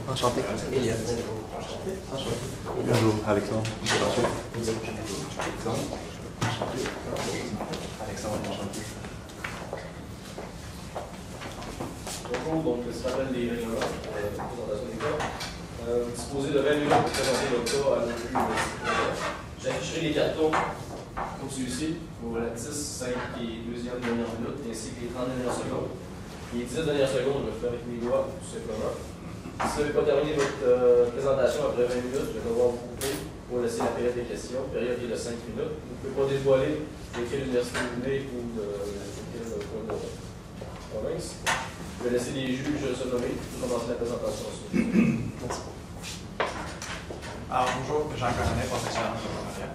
Enchanté. Eliott. Bonjour, Alexandre. Alexandre, enchanté. Bonjour, donc je m'appelle les règlements, présentation des cas. Disposé de 20 minutes pour présenter le cas à nos juges. J'afficherai les cartons comme celui-ci pour la 10, 5 et 2e dernière minute, ainsi que les 30 dernières secondes. Les 10 dernières secondes, je le fais avec mes doigts, tout simplement. Si vous n'avez pas terminé votre présentation après 20 minutes, je vais devoir vous couper pour laisser la période des questions. La période est de 5 minutes. Vous ne pouvez pas dévoiler de quelle université vous venez ou de quel point de province. Je vais laisser les juges se nommer pour commencer la présentation. Merci. Alors, bonjour, Jean Cornet, professionnel en entrepreneuriat.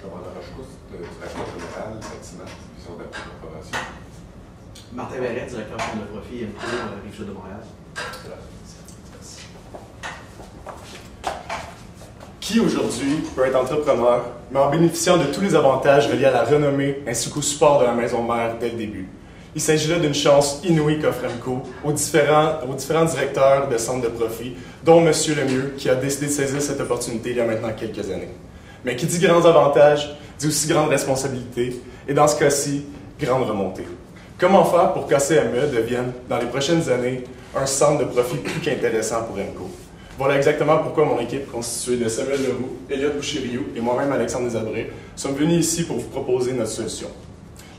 Jean-Roland Rochecousse, directeur général, bâtiment, division d'approbation. Martin Verret, directeur de profit MTO Rive-Sud de Montréal. Qui aujourd'hui peut être entrepreneur, mais en bénéficiant de tous les avantages reliés à la renommée ainsi qu'au support de la maison mère dès le début? Il s'agit là d'une chance inouïe qu'offre MCO aux différents directeurs de centres de profit, dont M. Lemieux, qui a décidé de saisir cette opportunité il y a maintenant quelques années. Mais qui dit grands avantages, dit aussi grande responsabilité, et dans ce cas-ci, grande remontée. Comment faire pour qu'ACME devienne, dans les prochaines années, un centre de profit plus qu'intéressant pour MCO? Voilà exactement pourquoi mon équipe, constituée de Samuel Leroux, Eliott Boucher-Rioux et moi-même Alexandre Desabrés, sommes venus ici pour vous proposer notre solution.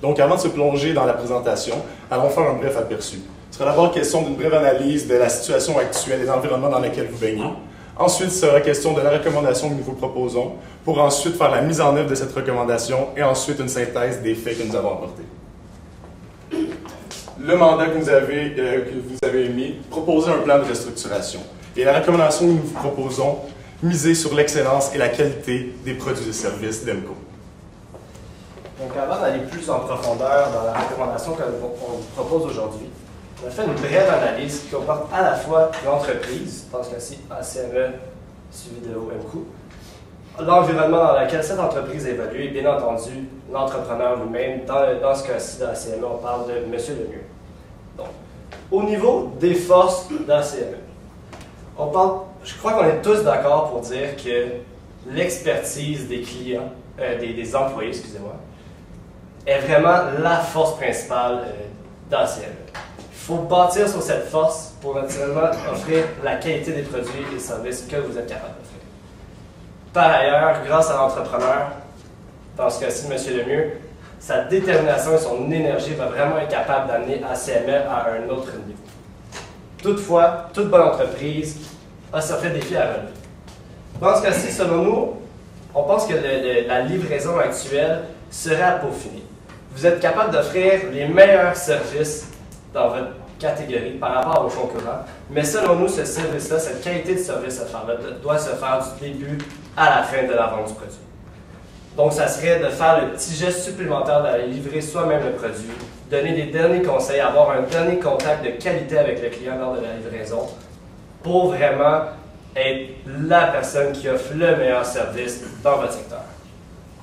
Donc, avant de se plonger dans la présentation, allons faire un bref aperçu. Il sera d'abord question d'une brève analyse de la situation actuelle et de l'environnement dans lequel vous baignez. Ensuite, il sera question de la recommandation que nous vous proposons, pour ensuite faire la mise en œuvre de cette recommandation et ensuite une synthèse des faits que nous avons apportés. Le mandat que vous avez émis, proposer un plan de restructuration. Et la recommandation que nous vous proposons, miser sur l'excellence et la qualité des produits et services d'EMCO. Donc, avant d'aller plus en profondeur dans la recommandation qu'on vous propose aujourd'hui, on a fait une brève analyse qui comporte à la fois l'entreprise, dans ce cas-ci ACME suivi de OMCO, l'environnement dans lequel cette entreprise évolue et bien entendu l'entrepreneur lui-même. Dans ce cas-ci de l'ACME, on parle de M. Lemieux. Donc, au niveau des forces d'ACME, je crois qu'on est tous d'accord pour dire que l'expertise des clients, des employés, excusez-moi, est vraiment la force principale d'ACME. Il faut bâtir sur cette force pour naturellement offrir la qualité des produits et services que vous êtes capable d'offrir. Par ailleurs, grâce à l'entrepreneur, dans ce cas-ci, M. Lemieux, sa détermination et son énergie va vraiment être capable d'amener ACME à un autre niveau. Toutefois, toute bonne entreprise a certains défis à relever. Dans ce cas-ci, selon nous, on pense que la livraison actuelle serait à peaufiner. Vous êtes capable d'offrir les meilleurs services dans votre catégorie par rapport aux concurrents, mais selon nous, ce service-là, cette qualité de service à faire-là, doit se faire du début à la fin de la vente du produit. Donc, ça serait de faire le petit geste supplémentaire d'aller livrer soi-même le produit, donner des derniers conseils, avoir un dernier contact de qualité avec le client lors de la livraison pour vraiment être la personne qui offre le meilleur service dans votre secteur.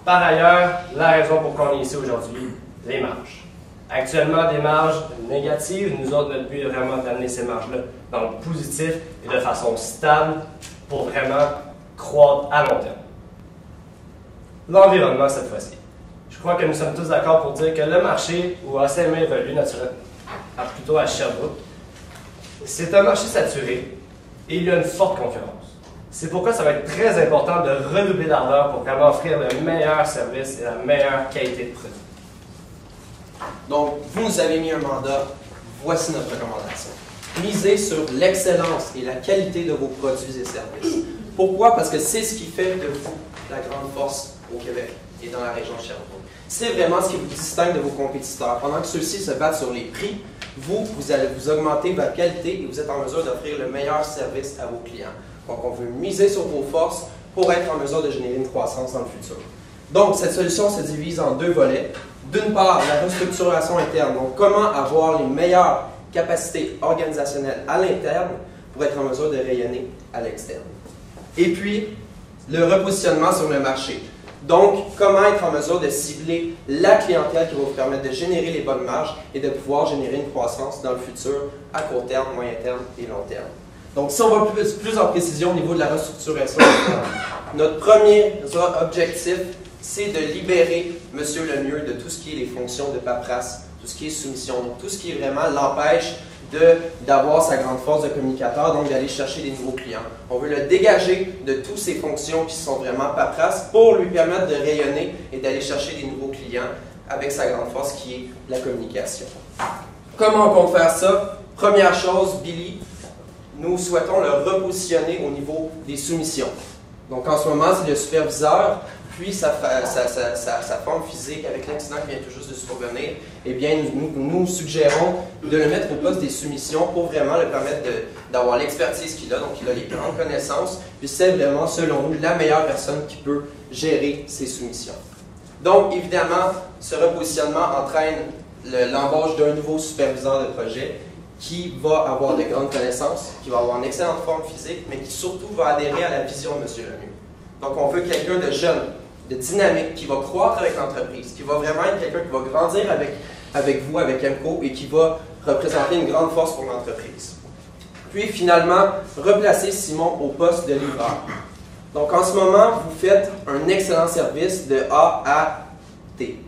Par ailleurs, la raison pour laquelle on est ici aujourd'hui, les marges. Actuellement, des marges négatives. Nous autres, notre but est vraiment d'amener ces marges-là dans le positif et de façon stable pour vraiment croître à long terme. L'environnement, cette fois-ci. Je crois que nous sommes tous d'accord pour dire que le marché où ACME évolue naturellement, plutôt à Sherbrooke, c'est un marché saturé et il y a une forte concurrence. C'est pourquoi ça va être très important de redoubler d'ardeur pour vraiment offrir le meilleur service et la meilleure qualité de produit. Donc, vous nous avez mis un mandat, voici notre recommandation. Misez sur l'excellence et la qualité de vos produits et services. Pourquoi? Parce que c'est ce qui fait de vous la grande force au Québec et dans la région de Sherbrooke. C'est vraiment ce qui vous distingue de vos compétiteurs. Pendant que ceux-ci se battent sur les prix, vous allez vous augmenter votre qualité et vous êtes en mesure d'offrir le meilleur service à vos clients. Donc, on veut miser sur vos forces pour être en mesure de générer une croissance dans le futur. Donc, cette solution se divise en deux volets. D'une part, la restructuration interne. Donc, comment avoir les meilleures capacités organisationnelles à l'interne pour être en mesure de rayonner à l'externe. Et puis, le repositionnement sur le marché. Donc, comment être en mesure de cibler la clientèle qui va vous permettre de générer les bonnes marges et de pouvoir générer une croissance dans le futur à court terme, moyen terme et long terme. Donc, si on va plus en précision au niveau de la restructuration, notre premier objectif, c'est de libérer Monsieur Lemieux de tout ce qui est les fonctions de paperasse, tout ce qui est soumission, donc tout ce qui vraiment l'empêche d'avoir sa grande force de communicateur, donc d'aller chercher des nouveaux clients. On veut le dégager de toutes ces fonctions qui sont vraiment paperasse pour lui permettre de rayonner et d'aller chercher des nouveaux clients avec sa grande force qui est la communication. Comment on compte faire ça? Première chose, Billy, nous souhaitons le repositionner au niveau des soumissions. Donc en ce moment, c'est le superviseur, puis sa forme physique avec l'accident qui vient tout juste de survenir, eh bien, nous suggérons de le mettre au poste des soumissions pour vraiment le permettre d'avoir l'expertise qu'il a, donc il a les grandes connaissances, puis c'est vraiment, selon nous, la meilleure personne qui peut gérer ces soumissions. Donc, évidemment, ce repositionnement entraîne l'embauche d'un nouveau superviseur de projet qui va avoir de grandes connaissances, qui va avoir une excellente forme physique, mais qui surtout va adhérer à la vision de M. Lemieux. Donc, on veut quelqu'un de jeune, de dynamique, qui va croître avec l'entreprise, qui va vraiment être quelqu'un qui va grandir avec vous, avec MCO, et qui va représenter une grande force pour l'entreprise. Puis, finalement, replacer Simon au poste de livreur. Donc, en ce moment, vous faites un excellent service de A à T.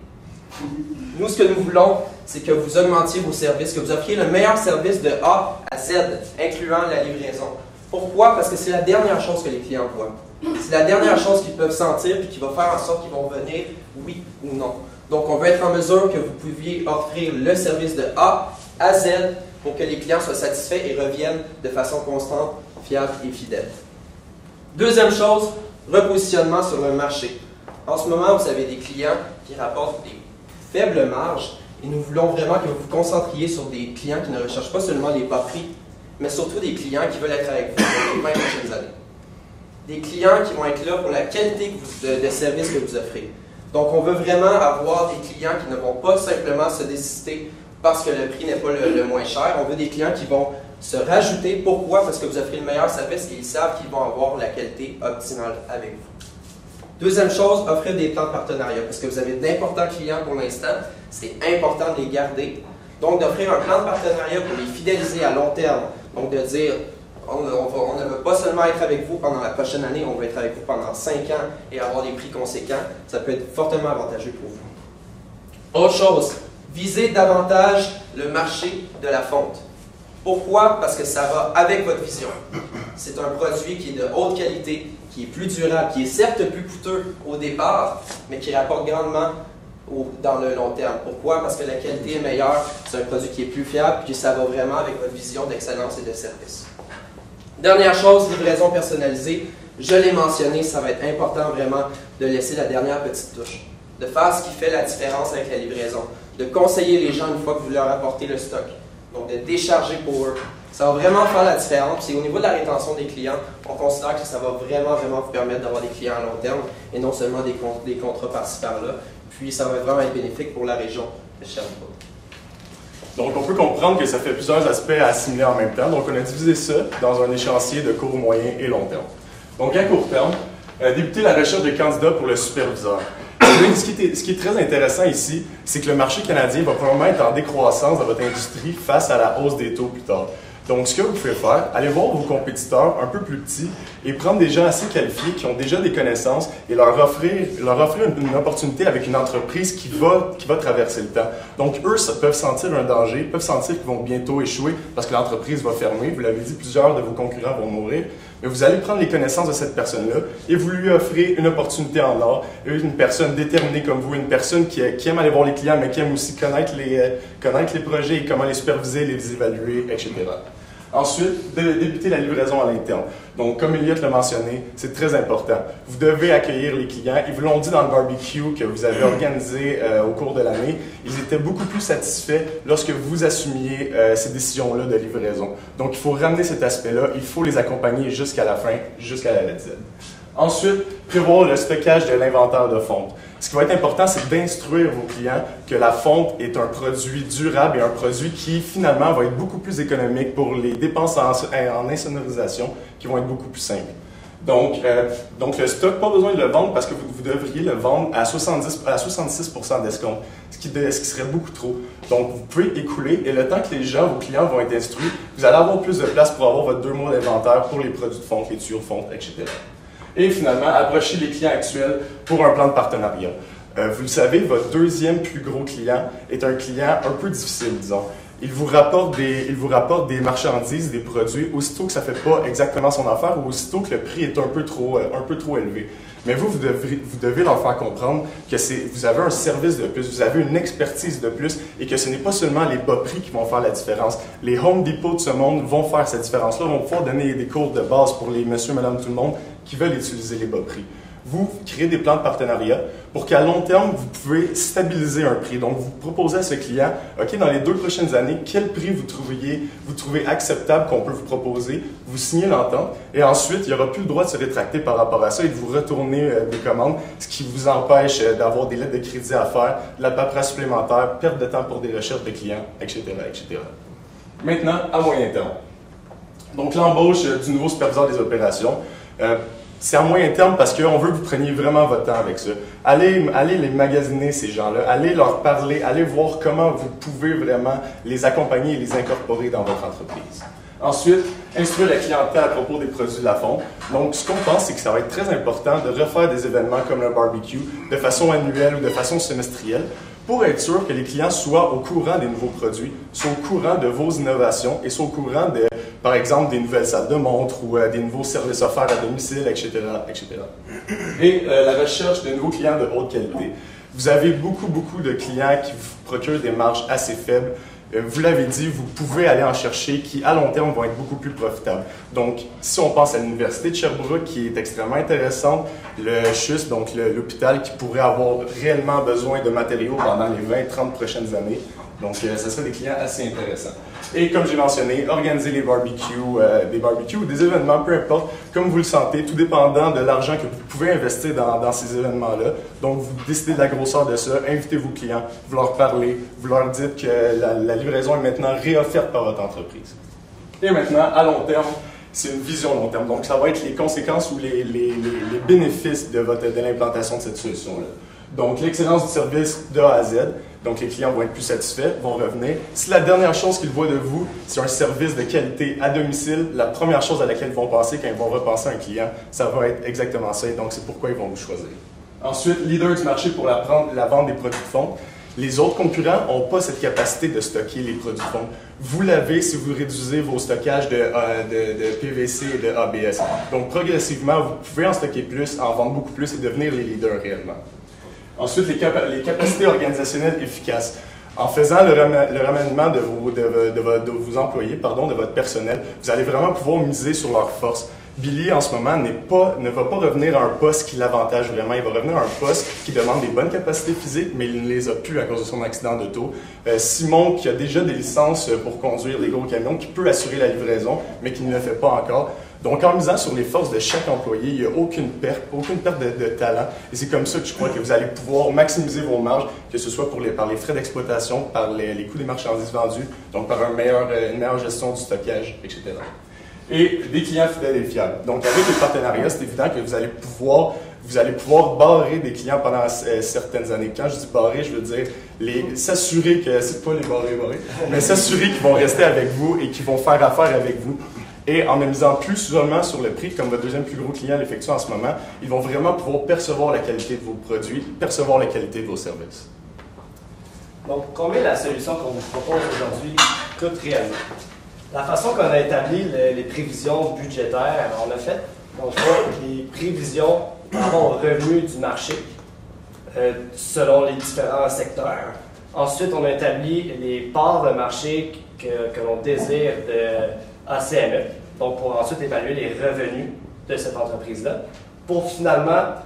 Nous, ce que nous voulons, c'est que vous augmentiez vos services, que vous offriez le meilleur service de A à Z, incluant la livraison. Pourquoi? Parce que c'est la dernière chose que les clients voient. C'est la dernière chose qu'ils peuvent sentir et qui va faire en sorte qu'ils vont venir, oui ou non. Donc, on veut être en mesure que vous pouviez offrir le service de A à Z pour que les clients soient satisfaits et reviennent de façon constante, fiable et fidèle. Deuxième chose, repositionnement sur le marché. En ce moment, vous avez des clients qui rapportent des faibles marges et nous voulons vraiment que vous vous concentriez sur des clients qui ne recherchent pas seulement les bas prix, mais surtout des clients qui veulent être avec vous pour les 20 prochaines années. Des clients qui vont être là pour la qualité de service que vous offrez. Donc, on veut vraiment avoir des clients qui ne vont pas simplement se désister parce que le prix n'est pas le moins cher. On veut des clients qui vont se rajouter. Pourquoi? Parce que vous offrez le meilleur service et ils savent qu'ils vont avoir la qualité optimale avec vous. Deuxième chose, offrir des plans de partenariat. Parce que vous avez d'importants clients pour l'instant, c'est important de les garder. Donc, d'offrir un plan de partenariat pour les fidéliser à long terme. Donc, de dire, on ne veut pas seulement être avec vous pendant la prochaine année, on veut être avec vous pendant 5 ans et avoir des prix conséquents. Ça peut être fortement avantageux pour vous. Autre chose, visez davantage le marché de la fonte. Pourquoi? Parce que ça va avec votre vision. C'est un produit qui est de haute qualité, qui est plus durable, qui est certes plus coûteux au départ, mais qui rapporte grandement dans le long terme. Pourquoi? Parce que la qualité est meilleure, c'est un produit qui est plus fiable, puis ça va vraiment avec votre vision d'excellence et de service. Dernière chose, livraison personnalisée. Je l'ai mentionné, ça va être important vraiment de laisser la dernière petite touche, de faire ce qui fait la différence avec la livraison, de conseiller les gens une fois que vous leur apportez le stock, donc de décharger pour eux. Ça va vraiment faire la différence. Et au niveau de la rétention des clients, on considère que ça va vraiment vous permettre d'avoir des clients à long terme et non seulement des contrats par-ci par-là. Puis ça va vraiment être bénéfique pour la région de Sherbrooke. Donc, on peut comprendre que ça fait plusieurs aspects à assimiler en même temps. Donc, on a divisé ça dans un échéancier de court, moyen et long terme. Donc, à court terme, débuter la recherche de candidats pour le superviseur. Ce qui est très intéressant ici, c'est que le marché canadien va probablement être en décroissance dans votre industrie face à la hausse des taux plus tard. Donc, ce que vous pouvez faire, allez voir vos compétiteurs un peu plus petits et prendre des gens assez qualifiés qui ont déjà des connaissances et leur offrir une opportunité avec une entreprise qui va traverser le temps. Donc, eux peuvent sentir un danger, peuvent sentir qu'ils vont bientôt échouer parce que l'entreprise va fermer. Vous l'avez dit, plusieurs de vos concurrents vont mourir. Mais vous allez prendre les connaissances de cette personne-là et vous lui offrez une opportunité en or. Une personne déterminée comme vous, une personne qui aime aller voir les clients, mais qui aime aussi connaître les projets et comment les superviser, les évaluer, etc. Ensuite, débuter la livraison à l'interne. Donc, comme Elliot l'a mentionné, c'est très important. Vous devez accueillir les clients. Ils vous l'ont dit dans le barbecue que vous avez organisé au cours de l'année. Ils étaient beaucoup plus satisfaits lorsque vous assumiez ces décisions-là de livraison. Donc, il faut ramener cet aspect-là. Il faut les accompagner jusqu'à la fin, jusqu'à la lettre Z. Ensuite, prévoir le stockage de l'inventaire de fonte. Ce qui va être important, c'est d'instruire vos clients que la fonte est un produit durable et un produit qui, finalement, va être beaucoup plus économique pour les dépenses en insonorisation qui vont être beaucoup plus simples. Donc le stock, pas besoin de le vendre parce que vous devriez le vendre à 66% d'escompte, ce qui serait beaucoup trop. Donc, vous pouvez écouler et le temps que les gens, vos clients vont être instruits, vous allez avoir plus de place pour avoir votre 2 mois d'inventaire pour les produits de fonte, les tuyaux de fonte, etc. Et finalement, approchez les clients actuels pour un plan de partenariat. Vous le savez, votre deuxième plus gros client est un client un peu difficile, disons. Il vous rapporte des marchandises, des produits, aussitôt que ça ne fait pas exactement son affaire ou aussitôt que le prix est un peu trop élevé. Mais vous devez leur faire comprendre que vous avez un service de plus, vous avez une expertise de plus et que ce n'est pas seulement les bas prix qui vont faire la différence. Les Home Depot de ce monde vont faire cette différence-là, vont pouvoir donner des cours de base pour les monsieur, madame, tout le monde qui veulent utiliser les bas prix. Vous créez des plans de partenariat pour qu'à long terme, vous pouvez stabiliser un prix. Donc, vous proposez à ce client, OK, dans les 2 prochaines années, quel prix vous trouvez acceptable qu'on peut vous proposer. Vous signez l'entente et ensuite, il n'y aura plus le droit de se rétracter par rapport à ça et de vous retourner des commandes, ce qui vous empêche d'avoir des lettres de crédit à faire, de la paperasse supplémentaire, perte de temps pour des recherches de clients, etc., etc. Maintenant, à moyen terme. Donc, l'embauche du nouveau superviseur des opérations. C'est à moyen terme parce qu'on veut que vous preniez vraiment votre temps avec ça. Allez les magasiner, ces gens-là. Allez leur parler. Allez voir comment vous pouvez vraiment les accompagner et les incorporer dans votre entreprise. Ensuite, instruire la clientèle à propos des produits de la fonte. Donc, ce qu'on pense, c'est que ça va être très important de refaire des événements comme le barbecue de façon annuelle ou de façon semestrielle pour être sûr que les clients soient au courant des nouveaux produits, soient au courant de vos innovations et soient au courant de, par exemple, des nouvelles salles de montre ou des nouveaux services offerts à domicile, etc., etc. Et la recherche de nouveaux clients de haute qualité. Vous avez beaucoup de clients qui vous procurent des marges assez faibles. Vous l'avez dit, vous pouvez aller en chercher qui, à long terme, vont être beaucoup plus profitables. Donc, si on pense à l'Université de Sherbrooke, qui est extrêmement intéressante, le CHUS, donc l'hôpital qui pourrait avoir réellement besoin de matériaux pendant les 20-30 prochaines années. Donc, ce serait des clients assez intéressants. Et comme j'ai mentionné, organiser des barbecues ou des événements, peu importe, comme vous le sentez, tout dépendant de l'argent que vous pouvez investir dans ces événements-là. Donc, vous décidez de la grosseur de ça, invitez vos clients, vous leur parlez, vous leur dites que la livraison est maintenant réofferte par votre entreprise. Et maintenant, à long terme, c'est une vision long terme. Donc, ça va être les conséquences ou les bénéfices de l'implantation de cette solution-là. Donc, l'excellence du service de A à Z. Donc, les clients vont être plus satisfaits, vont revenir. Si la dernière chose qu'ils voient de vous, c'est un service de qualité à domicile, la première chose à laquelle ils vont penser quand ils vont repenser à un client, ça va être exactement ça. Et donc, c'est pourquoi ils vont vous choisir. Ensuite, leader du marché pour la vente des produits de fonte. Les autres concurrents n'ont pas cette capacité de stocker les produits de fonte. Vous l'avez si vous réduisez vos stockages de PVC et de ABS. Donc, progressivement, vous pouvez en stocker plus, en vendre beaucoup plus et devenir les leaders réellement. Ensuite, les capacités organisationnelles efficaces. En faisant le remaniement de vos employés, de votre personnel, vous allez vraiment pouvoir miser sur leurs forces. Billy, en ce moment, ne va pas revenir à un poste qui l'avantage vraiment. Il va revenir à un poste qui demande des bonnes capacités physiques, mais il ne les a plus à cause de son accident d'auto. Simon, qui a déjà des licences pour conduire des gros camions, qui peut assurer la livraison, mais qui ne le fait pas encore. Donc, en misant sur les forces de chaque employé, il n'y a aucune perte de talent. Et c'est comme ça que je crois que vous allez pouvoir maximiser vos marges, que ce soit par les frais d'exploitation, par les coûts des marchandises vendues, donc par une meilleure gestion du stockage, etc. Et des clients fidèles et fiables. Donc, avec les partenariats, c'est évident que vous allez pouvoir barrer des clients pendant certaines années. Quand je dis barrer, je veux dire s'assurer que, c'est pas les barrer, mais s'assurer qu'ils vont rester avec vous et qu'ils vont faire affaire avec vous. Et en ne misant plus seulement sur le prix, comme votre deuxième plus gros client l'effectue en ce moment, ils vont vraiment pouvoir percevoir la qualité de vos produits, percevoir la qualité de vos services. Donc, combien la solution qu'on vous propose aujourd'hui coûte réellement? La façon qu'on a établi les prévisions budgétaires, on a fait donc, les prévisions par rapport aux revenus du marché selon les différents secteurs. Ensuite, on a établi les parts de marché que l'on désire de ACME, donc pour ensuite évaluer les revenus de cette entreprise-là, pour finalement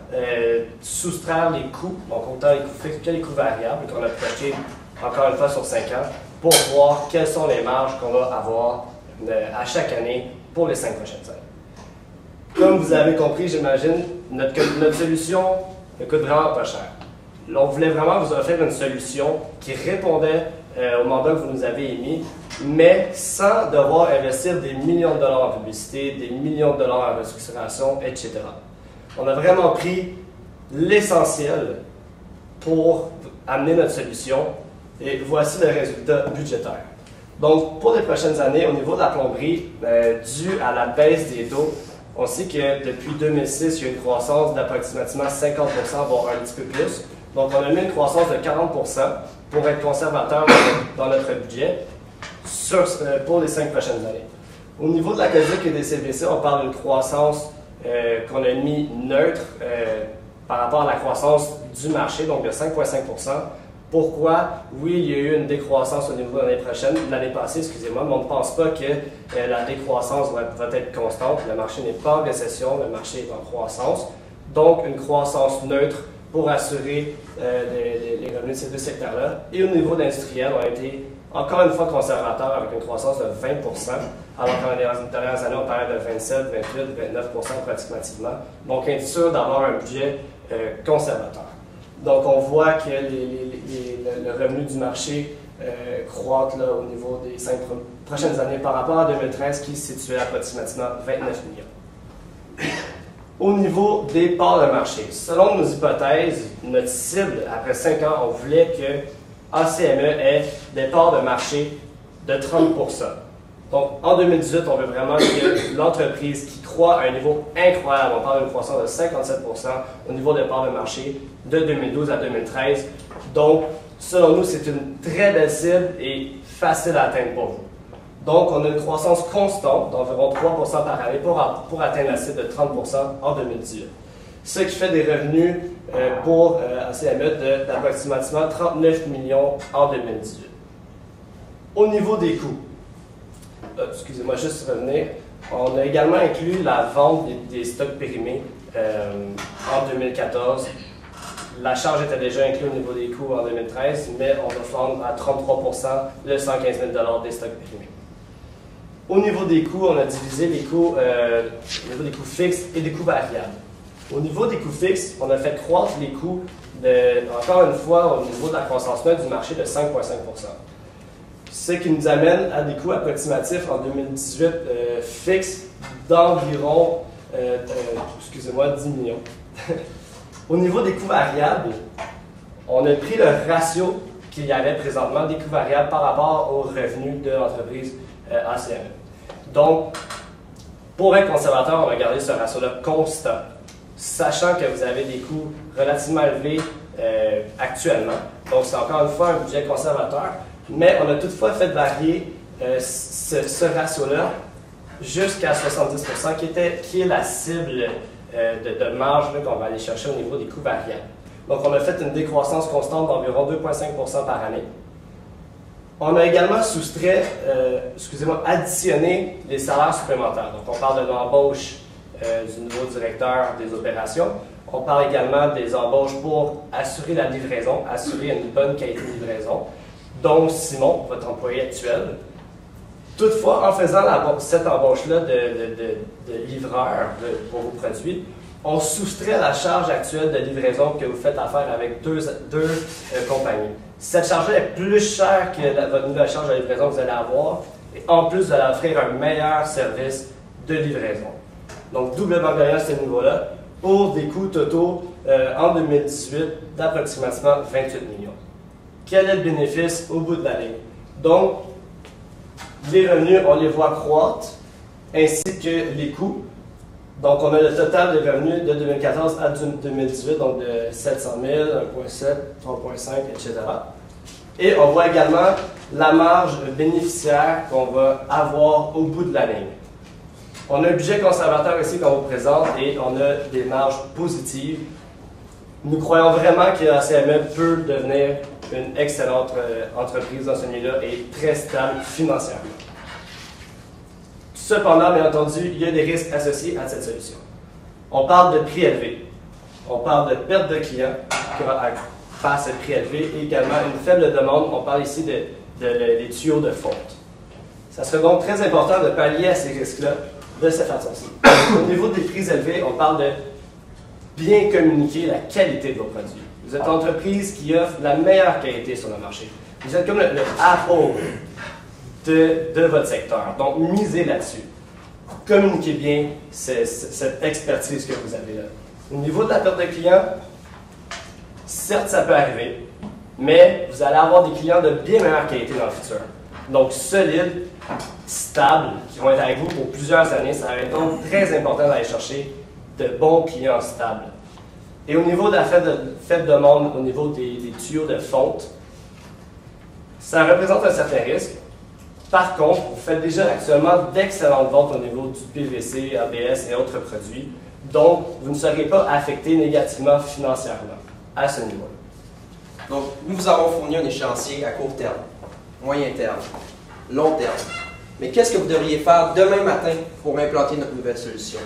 soustraire les coûts, donc autant les coûts fixes que les coûts variables, qu'on a projeté encore une fois sur 5 ans, pour voir quelles sont les marges qu'on va avoir à chaque année pour les 5 prochaines années. Comme vous avez compris, j'imagine, notre solution ne coûte vraiment pas cher. On voulait vraiment vous offrir une solution qui répondait au mandat que vous nous avez émis mais sans devoir investir des millions de dollars en publicité, des millions de dollars en restructuration, etc. On a vraiment pris l'essentiel pour amener notre solution et voici le résultat budgétaire. Donc, pour les prochaines années, au niveau de la plomberie, dû à la baisse des taux, on sait que depuis 2006, il y a une croissance d'approximativement 50%, voire un petit peu plus. Donc, on a mis une croissance de 40% pour être conservateur dans notre budget pour les 5 prochaines années. Au niveau de la CODIC et des CVC, on parle d'une croissance qu'on a mis neutre par rapport à la croissance du marché, donc de 5,5%. Pourquoi? Oui, il y a eu une décroissance au niveau de l'année passée, excusez-moi, mais on ne pense pas que la décroissance va être constante. Le marché n'est pas en récession, le marché est en croissance. Donc, une croissance neutre pour assurer les revenus de ces deux secteurs-là. Et au niveau d'industriel, on a été encore une fois conservateur avec une croissance de 20%, alors qu'en dernières années, on parlait de 27, 28, 29% approximativement. Donc, on est sûr d'avoir un budget conservateur. Donc, on voit que le revenu du marché croît là, au niveau des 5 prochaines années par rapport à 2013 qui se situait à approximativement 29 millions. Au niveau des parts de marché, selon nos hypothèses, notre cible, après 5 ans, on voulait que ACME ait des parts de marché de 30%. Donc, en 2018, on veut vraiment que l'entreprise qui croît à un niveau incroyable, on parle d'une croissance de 57% au niveau des parts de marché de 2012 à 2013. Donc, selon nous, c'est une très belle cible et facile à atteindre pour vous. Donc, on a une croissance constante d'environ 3% par année pour atteindre la cible de 30% en 2018. Ce qui fait des revenus pour ACME d'approximativement 39 millions en 2018. Au niveau des coûts, excusez-moi, juste revenir, on a également inclus la vente des stocks périmés en 2014. La charge était déjà inclue au niveau des coûts en 2013, mais on va vendre à 33% le 115 000 $ des stocks périmés. Au niveau des coûts, on a divisé les coûts, au niveau des coûts fixes et des coûts variables. Au niveau des coûts fixes, on a fait croître les coûts, encore une fois, au niveau de la croissance nette du marché de 5,5%. Ce qui nous amène à des coûts approximatifs en 2018 fixes d'environ, excusez-moi, 10 millions. Au niveau des coûts variables, on a pris le ratio qu'il y avait présentement des coûts variables par rapport aux revenus de l'entreprise ACME. Donc, pour être conservateur, on va garder ce ratio-là constant, sachant que vous avez des coûts relativement élevés actuellement. Donc, c'est encore une fois un budget conservateur, mais on a toutefois fait varier ce ratio-là jusqu'à 70%, qui est la cible de marge qu'on va aller chercher au niveau des coûts variables. Donc, on a fait une décroissance constante d'environ 2,5% par année. On a également additionné les salaires supplémentaires. Donc, on parle de l'embauche du nouveau directeur des opérations. On parle également des embauches pour assurer la livraison, assurer une bonne qualité de livraison, dont Simon, votre employé actuel. Toutefois, en faisant cette embauche-là de livreur pour vos produits, on soustrait la charge actuelle de livraison que vous faites affaire avec deux compagnies. Cette charge-là est plus chère que votre nouvelle charge de livraison que vous allez avoir, et en plus, vous allez offrir un meilleur service de livraison. Donc, doublement gagnant à ce niveau-là, pour des coûts totaux en 2018 d'approximativement 28 millions. Quel est le bénéfice au bout de la ligne? Donc, les revenus, on les voit croître, ainsi que les coûts. Donc, on a le total des revenus de 2014 à 2018, donc de 700 000, 1,7, 3,5, etc. Et on voit également la marge bénéficiaire qu'on va avoir au bout de la ligne. On a un budget conservateur ici qu'on vous présente et on a des marges positives. Nous croyons vraiment que ACME peut devenir une excellente entreprise dans ce milieu-là et très stable financièrement. Cependant, bien entendu, il y a des risques associés à cette solution. On parle de prix élevé. On parle de perte de clients face à prix élevé et également une faible demande. On parle ici des tuyaux de fonte. Ça serait donc très important de pallier à ces risques-là de cette façon-ci. Au niveau des prix élevés, on parle de bien communiquer la qualité de vos produits. Vous êtes une entreprise qui offre la meilleure qualité sur le marché. Vous êtes comme le Apple de votre secteur. Donc, misez là-dessus. Communiquez bien cette expertise que vous avez là. Au niveau de la perte de clients, certes, ça peut arriver, mais vous allez avoir des clients de bien meilleure qualité dans le futur. Donc, solides, stables, qui vont être avec vous pour plusieurs années. Ça va être donc très important d'aller chercher de bons clients stables. Et au niveau de la faible demande, au niveau des tuyaux de fonte, ça représente un certain risque. Par contre, vous faites déjà actuellement d'excellentes ventes au niveau du PVC, ABS et autres produits. Donc, vous ne serez pas affecté négativement financièrement à ce niveau. Donc, nous vous avons fourni un échéancier à court terme, moyen terme, long terme. Mais qu'est-ce que vous devriez faire demain matin pour implanter notre nouvelle solution?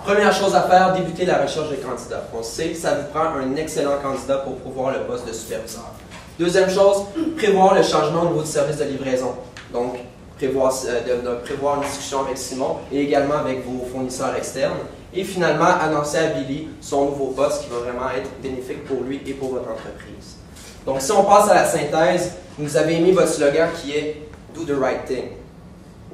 Première chose à faire, débuter la recherche de candidats. On sait que ça vous prend un excellent candidat pour pouvoir le poste de superviseur. Deuxième chose, prévoir le changement au niveau du service de livraison. Donc, prévoir une discussion avec Simon et également avec vos fournisseurs externes. Et finalement, annoncer à Billy son nouveau poste qui va vraiment être bénéfique pour lui et pour votre entreprise. Donc, si on passe à la synthèse, vous avez mis votre slogan qui est « Do the right thing ».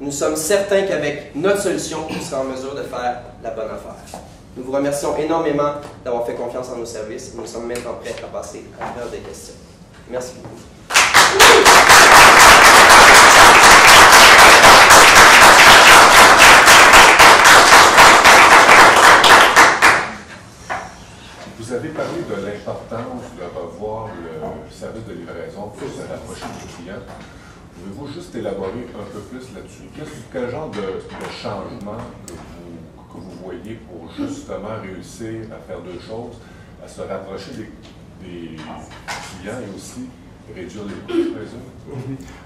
Nous sommes certains qu'avec notre solution, vous serez en mesure de faire la bonne affaire. Nous vous remercions énormément d'avoir fait confiance en nos services et nous sommes maintenant prêts à passer à l'heure des questions. Merci beaucoup. Vous avez parlé de l'importance de revoir le service de livraison pour se rapprocher du client. Pouvez-vous juste élaborer un peu plus là-dessus? Quel genre de changement que vous voyez pour justement réussir à faire deux choses, à se rapprocher des clients et aussi réduire les coûts, je présume?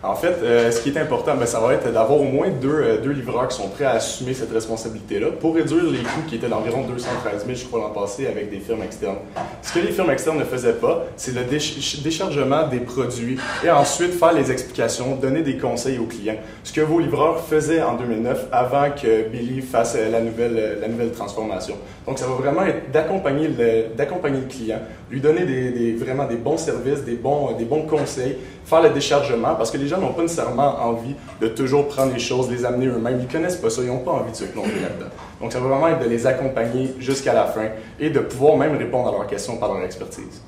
En fait, ce qui est important, ça va être d'avoir au moins deux livreurs qui sont prêts à assumer cette responsabilité-là pour réduire les coûts qui étaient d'environ 213 000, je crois, l'an passé avec des firmes externes. Ce que les firmes externes ne faisaient pas, c'est le déchargement des produits et ensuite faire les explications, donner des conseils aux clients. Ce que vos livreurs faisaient en 2009 avant que Billy fasse la nouvelle transformation. Donc, ça va vraiment être d'accompagner le client, lui donner vraiment des bons services, des bons conseils, faire le déchargement, parce que les gens n'ont pas nécessairement envie de toujours prendre les choses, les amener eux-mêmes. Ils ne connaissent pas ça, ils n'ont pas envie de se plonger là-dedans. Donc, ça va vraiment être de les accompagner jusqu'à la fin et de pouvoir même répondre à leurs questions par leur expertise.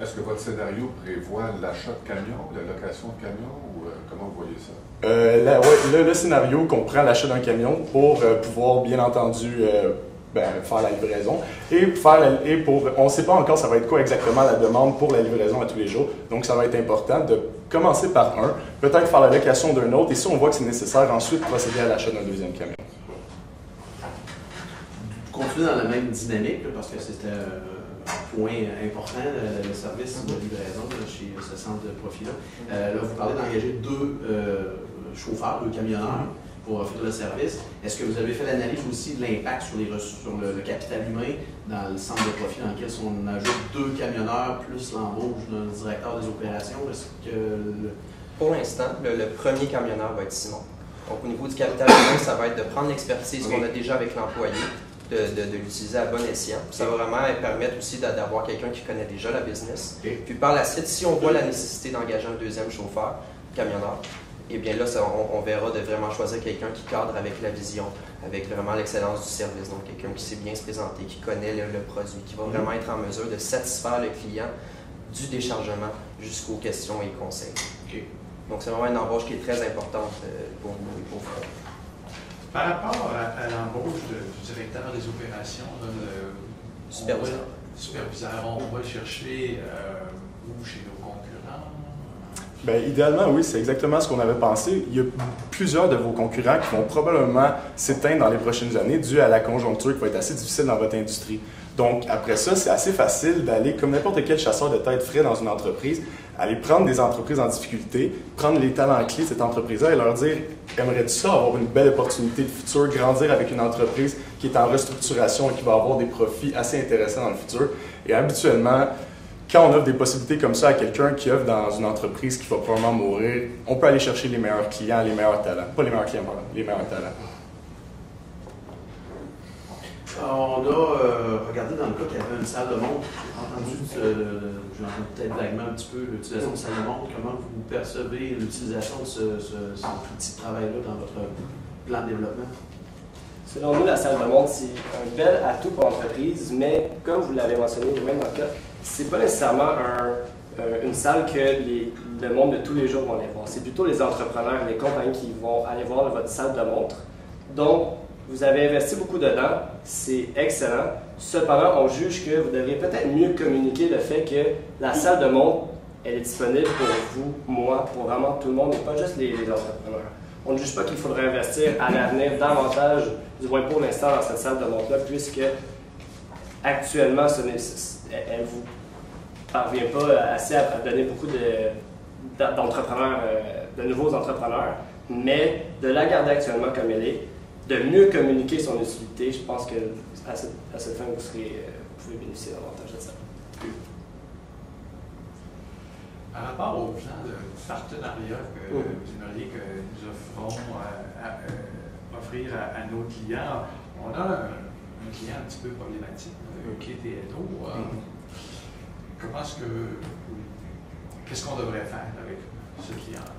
Est-ce que votre scénario prévoit l'achat de camions, la location de camions, ou comment vous voyez ça? Le scénario comprend l'achat d'un camion pour pouvoir, bien entendu, faire la livraison. On ne sait pas encore ça va être quoi exactement la demande pour la livraison à tous les jours. Donc, ça va être important de commencer par un, peut-être faire la location d'un autre, et si on voit que c'est nécessaire, ensuite procéder à l'achat d'un deuxième camion. Continuer dans la même dynamique, parce que c'était un point important, le service de livraison chez ce centre de profit-là. Là, vous parlez d'engager deux chauffeurs, deux camionneurs pour offrir le service. Est-ce que vous avez fait l'analyse aussi de l'impact sur le capital humain dans le centre de profit dans lequel on ajoute deux camionneurs plus l'embauche d'un directeur des opérations? Est-ce que Pour l'instant, le premier camionneur va être Simon. Donc, au niveau du capital humain, ça va être de prendre l'expertise qu'on a déjà avec l'employé, de l'utiliser à bon escient. Ça va vraiment permettre aussi d'avoir quelqu'un qui connaît déjà la business. Puis par la suite, si on voit la nécessité d'engager un deuxième chauffeur, camionneur, et bien là, on verra de vraiment choisir quelqu'un qui cadre avec la vision, avec vraiment l'excellence du service. Donc, quelqu'un qui sait bien se présenter, qui connaît le produit, qui va vraiment être en mesure de satisfaire le client du déchargement jusqu'aux questions et conseils. Donc, c'est vraiment une embauche qui est très importante pour nous et pour vous. Par rapport à l'embauche du directeur des opérations, le superviseur, on va chercher où chez nos concurrents? Idéalement, oui, c'est exactement ce qu'on avait pensé. Il y a plusieurs de vos concurrents qui vont probablement s'éteindre dans les prochaines années dû à la conjoncture qui va être assez difficile dans votre industrie. Donc, après ça, c'est assez facile d'aller, comme n'importe quel chasseur de tête frais dans une entreprise, aller prendre des entreprises en difficulté, prendre les talents clés de cette entreprise-là et leur dire « Aimerais-tu ça avoir une belle opportunité de futur, grandir avec une entreprise qui est en restructuration et qui va avoir des profits assez intéressants dans le futur? » Et habituellement, quand on offre des possibilités comme ça à quelqu'un qui offre dans une entreprise qui va probablement mourir, on peut aller chercher les meilleurs clients, les meilleurs talents. Pas les meilleurs clients, pardon, les meilleurs talents. On a regardé dans le cas qu'il y avait une salle de montre. J'ai entendu peut-être vaguement un petit peu l'utilisation de salle de montre. Comment vous percevez l'utilisation de cet outil de travail-là dans votre plan de développement? Selon nous, la salle de montre, c'est un bel atout pour l'entreprise, mais comme vous l'avez mentionné vous-même dans le cas, c'est pas nécessairement une salle que le monde de tous les jours vont aller voir. C'est plutôt les entrepreneurs, les compagnies qui vont aller voir votre salle de montre. Donc, vous avez investi beaucoup dedans, c'est excellent. Cependant, on juge que vous devriez peut-être mieux communiquer le fait que la salle de montre, elle est disponible pour vous, moi, pour vraiment tout le monde, et pas juste les entrepreneurs. On ne juge pas qu'il faudrait investir à l'avenir davantage, du moins pour l'instant, dans cette salle de montre-là, puisque actuellement, elle ne vous parvient pas assez à donner beaucoup d'entrepreneurs, de nouveaux entrepreneurs, mais de la garder actuellement comme elle est, de mieux communiquer son utilité, je pense que à cette fin, vous pouvez bénéficier davantage de ça. Par rapport au plan de partenariat que vous aimeriez que nous offrons offrir à nos clients, on a un client un petit peu problématique qui est TNO. Qu'est-ce qu'on devrait faire avec ce client-là?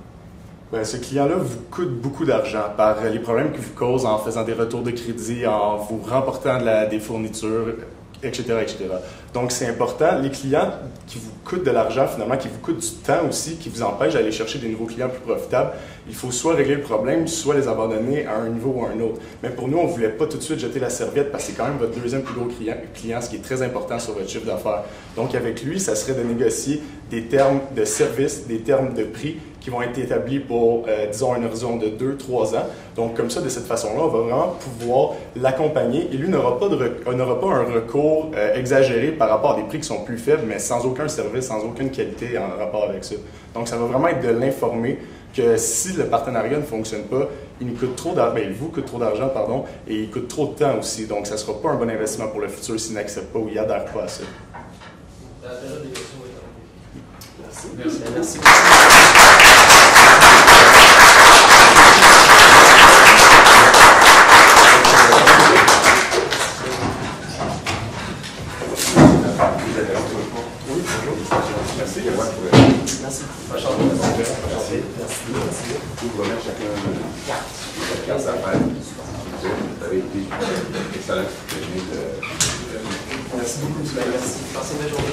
Ben, ce client-là vous coûte beaucoup d'argent par les problèmes qu'il vous cause en faisant des retours de crédit, en vous remportant des fournitures, etc., etc. Donc, c'est important. Les clients qui vous coûtent de l'argent, finalement, qui vous coûtent du temps aussi, qui vous empêchent d'aller chercher des nouveaux clients plus profitables, il faut soit régler le problème, soit les abandonner à un niveau ou à un autre. Mais pour nous, on ne voulait pas tout de suite jeter la serviette parce que c'est quand même votre deuxième plus gros client, ce qui est très important sur votre chiffre d'affaires. Donc, avec lui, ça serait de négocier des termes de service, des termes de prix qui vont être établis pour, disons, un horizon de 2-3 ans. Donc, comme ça, de cette façon-là, on va vraiment pouvoir l'accompagner et lui n'aura pas un recours exagéré par rapport à des prix qui sont plus faibles, mais sans aucun service, sans aucune qualité en rapport avec ça. Donc, ça va vraiment être de l'informer que si le partenariat ne fonctionne pas, il vous coûte trop d'argent, et il coûte trop de temps aussi. Donc, ça ne sera pas un bon investissement pour le futur s'il n'accepte pas ou il n'adhère pas à ça. La période des questions est terminée. Merci. Merci. Merci. Vous remettre chacun une carte d'affaires. Vous avez été excellent. Merci beaucoup. Merci. Passez une belle journée.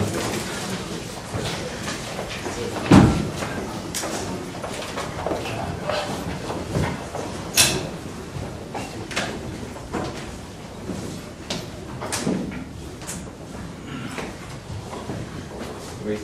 Oui.